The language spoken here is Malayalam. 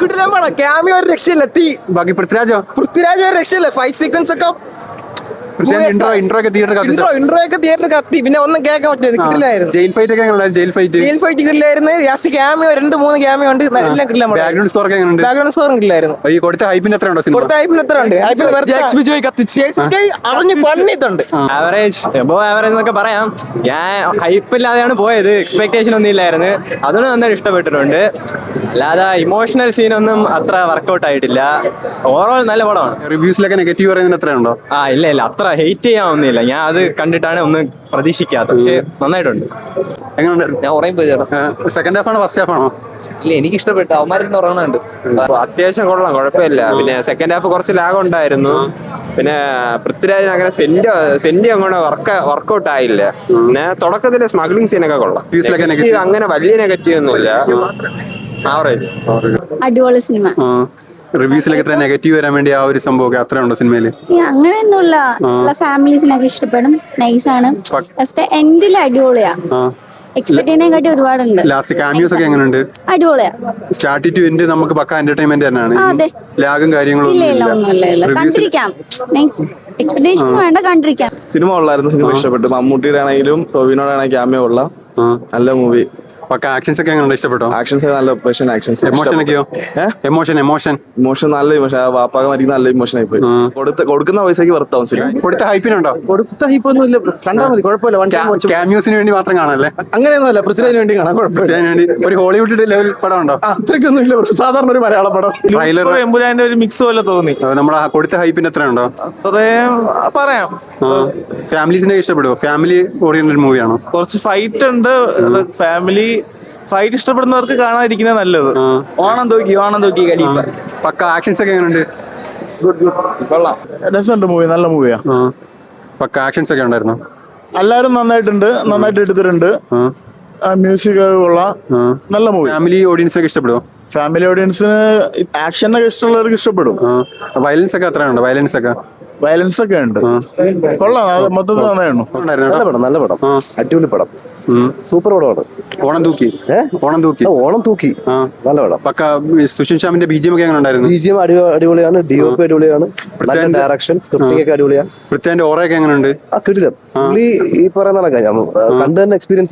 കിടിലമാണ് ക്യാമിയോ ഒരു രക്ഷയില്ല തീ. ബാക്കി പൃഥ്വിരാജ് ഒരു രക്ഷയില്ല. 5 സീക്വൻസ് ഒക്കെ ഇൻട്രോ ഒക്കെ തിയേറ്ററിൽ കത്തി. പിന്നെ ഒന്നും കേൾക്കാൻ പറ്റില്ല. കിട്ടില്ലായിരുന്നു. ജയിൽ ഫൈറ്റ് ഒക്കെ ജയിൽ ഫൈറ്റ് കിട്ടില്ലായിരുന്നു. ലാസ്റ്റ് ക്യാമിയോ 2-3 ക്യാമിയോ ഉണ്ട്. എല്ലാം കിട്ടില്ല. ബാക്ക്ഗ്രൗണ്ട് സ്കോർ ഒക്കെ ബാക്ക്ഗ്രൗണ്ട് സ്കോറും കിട്ടില്ലായിരുന്നു. ഈ കൊടുത്ത ഹൈപ്പിന് എത്ര ഉണ്ടോ? കൊടുത്ത ഹൈപ്പിന് എത്ര ഉണ്ട്? അറിഞ്ഞ് പണിയിട്ടുണ്ട്. ആവറേജ് എബോ ആവറേജ് എന്നൊക്കെ പറയാം. ഞാൻ ഹൈപ്പില്ലാതെയാണ് പോയത്. എക്സ്പെക്ടേഷൻ ഒന്നും ഇല്ലായിരുന്നു. അതൊന്നും നന്നായിട്ട് ഇഷ്ടപ്പെട്ടിട്ടുണ്ട്. അല്ലാതെ ഇമോഷണൽ സീനൊന്നും അത്ര വർക്കൗട്ട് ആയിട്ടില്ല. ഓവറോൾ നല്ല പടമാണ്. റിവ്യൂസിലൊക്കെ നെഗറ്റീവ് പറയുന്നത് എത്രയുണ്ടോ? ഇല്ല അത്ര ഹെയ്റ്റ് ചെയ്യാൻ ഒന്നുമില്ല. ഞാൻ അത് കണ്ടിട്ടാണ് ഒന്നും പ്രതീക്ഷിക്കാത്ത. പക്ഷെ നന്നായിട്ടുണ്ട്. എങ്ങനെയുണ്ട്? ഞാൻ ഉറങ്ങി പോയി ചേട്ടാ. സെക്കൻഡ് ഹാഫ് ആണോ ഫസ്റ്റ് ഹാഫ് ആണോ? ഇല്ല എനിക്ക് ഇഷ്ടപ്പെട്ടു. അവന്മാരിന്ന് ഉറങ്ങുന്നുണ്ട്. അത്യാവശ്യം കൊള്ളാം, കുഴപ്പമില്ല. പിന്നെ സെക്കൻഡ് ഹാഫ് കുറച്ച് ലാഗ് ഉണ്ടായിരുന്നു. പിന്നെ പൃഥ്വിരാജിന് അങ്ങനെ സെന്റി അങ്ങോട്ട് വർക്കൗട്ട് ആയില്ല. പിന്നെ തുടക്കത്തില് സ്മഗ്ലിംഗ് സീനൊക്കെ കൊള്ളാം. അങ്ങനെ വലിയ നെഗറ്റീവ് ഒന്നുമില്ല. ആവറേജ്. അടിപൊളി സിനിമ. റിവ്യൂസിലൊക്കെ എത്ര നെഗറ്റീവ് വരാൻ വേണ്ടി ആ ഒരു സംഭവം അത്ര ഉണ്ടോ സിനിമയില്? അങ്ങനെയൊന്നുമില്ല. ഫാമിലീസിനൊക്കെ ഇഷ്ടപ്പെടും. നൈസാണ്. എൻഡിൽ അടിപൊളിയാ. എക്സ്പെക്ട് ചെയ്യുന്നതിനെക്കാട്ടി ഒരുപാടുണ്ട്. ലാസ്റ്റ് കാമിയോസ് ഒക്കെ എങ്ങനെയുണ്ട്? അടിപൊളിയാ. സ്റ്റാർട്ട് ടു എൻഡ് നമുക്ക് പക്ക എന്റർടൈൻമെന്റ് തന്നെയാണ്. ലാഗും കാര്യങ്ങളും കണ്ടിരിക്കാം. എക്സ്പെക്ടേഷൻ വേണ്ട, കണ്ടിരിക്കാം. സിനിമ കൊള്ളായിരുന്നു. സിനിമ ഇഷ്ടപ്പെട്ടു. മമ്മൂട്ടിയുടെ ആണെങ്കിലും ടോവിനോടെ ആണെങ്കിലും ക്യാമിയോ കൊള്ളാം. നല്ല മൂവി. പക്ക ആക്ഷൻസ് ഒക്കെ എങ്ങനെ ഇഷ്ടപ്പെട്ടോ? ആക്ഷൻസ് നല്ല ഓപ്പറേഷൻ ആക്ഷൻസ്. എമോഷൻ ഒക്കെയോ? എമോഷൻ നല്ല ഇമോഷൻ. ആ വാപ്പാക മരിക്കുന്ന നല്ല ഇമോഷൻ ആയി പോയി. കൊടുക്കുന്ന പൈസക്ക് വർത്താവും സിനിമ. കൊടുത്ത ഹൈപ്പിനുണ്ടോ? കൊടുത്ത ഹൈപ്പൊന്നും ഇല്ല. കണ്ടാൽ മതി, കുഴപ്പമില്ല. ക്യാമിയോസിന് വേണ്ടി മാത്രം കാണാനല്ലേ? അങ്ങനെയൊന്നുമല്ല. പൃഥ്വിരാജിന് വേണ്ടി കാണാൻ കുഴപ്പമില്ല. ഒരു ഹോളിവുഡ് ലെവൽ പടം ഉണ്ടോ? അത്രയ്ക്കൊന്നും ഇല്ല. സാധാരണ ഒരു മലയാള പടം. എമ്പുരാന്റെ ഒരു മിക്സ് പോലെ തോന്നി. നമ്മളെ കൊടുത്ത ഹൈപ്പിന് എത്ര ഉണ്ടോ? അത്രയും പറയാം. ഫാമിലീസിനെ ഇഷ്ടപ്പെടുവോ? ഫാമിലി ഓറിയന്റഡ് മൂവിയാണോ? കുറച്ച് ഫൈറ്റ് ഉണ്ട്. ഫാമിലി ഫൈറ്റ് ഇഷ്ടപ്പെടുന്നവർക്ക് കാണാതിരിക്കുന്നത് നല്ലത്. ഓണം തൂക്കി ഖലീഫ. പക്ക ആക്ഷൻസ് ഒക്കെ എങ്ങനെയുണ്ട്? കൊള്ളാം. രസമുണ്ട് മൂവി. നല്ല മൂവിയാ. പക്ക ആക്ഷൻസ് ഒക്കെ ഉണ്ടായിരുന്നു. എല്ലാരും നന്നായിട്ടുണ്ട്. നന്നായിട്ട് എടുത്തിട്ടുണ്ട്. മ്യൂസിക് കൊള്ളാം. നല്ല മൂവി. ഫാമിലി ഓഡിയൻസിനൊക്കെ ഇഷ്ടപ്പെടുവോ? ഫാമിലി ഓഡിയൻസിന് ആക്ഷനൊക്കെ ഇഷ്ടമുള്ളവർക്ക് ഇഷ്ടപ്പെടും. വയലൻസ് ഒക്കെ എത്രയുണ്ടോ? വയലൻസ് ഒക്കെ ഉണ്ട്. കൊള്ളാം. മൊത്തത്തിൽ നന്നായിരുന്നു. നല്ല പടം. അടിപൊളി പടം. സൂപ്പർ പടമാണ്. ഓണം തൂക്കി. നല്ല പടം. പക്ക. സുഷിൻ ശ്യാമിന്റെ ബിജിഎം ഒക്കെ എങ്ങനെ ഉണ്ടായിരുന്നു? ബിജിഎം അടിപൊളിയാണ്. DOP അടിപൊളിയാണ്. നല്ല ഡയറക്ഷൻ, സ്ക്രിപ്റ്റിംഗ് ഒക്കെ അടിപൊളിയാണ്. പൃഥ്വിരാജിന്റെ ഓറയൊക്കെ എങ്ങനെയുണ്ട്? കിട്ടില്ല. പുള്ളി ഈ പറയുന്ന കണ്ടു തന്നെ എക്സ്പീരിയൻസ്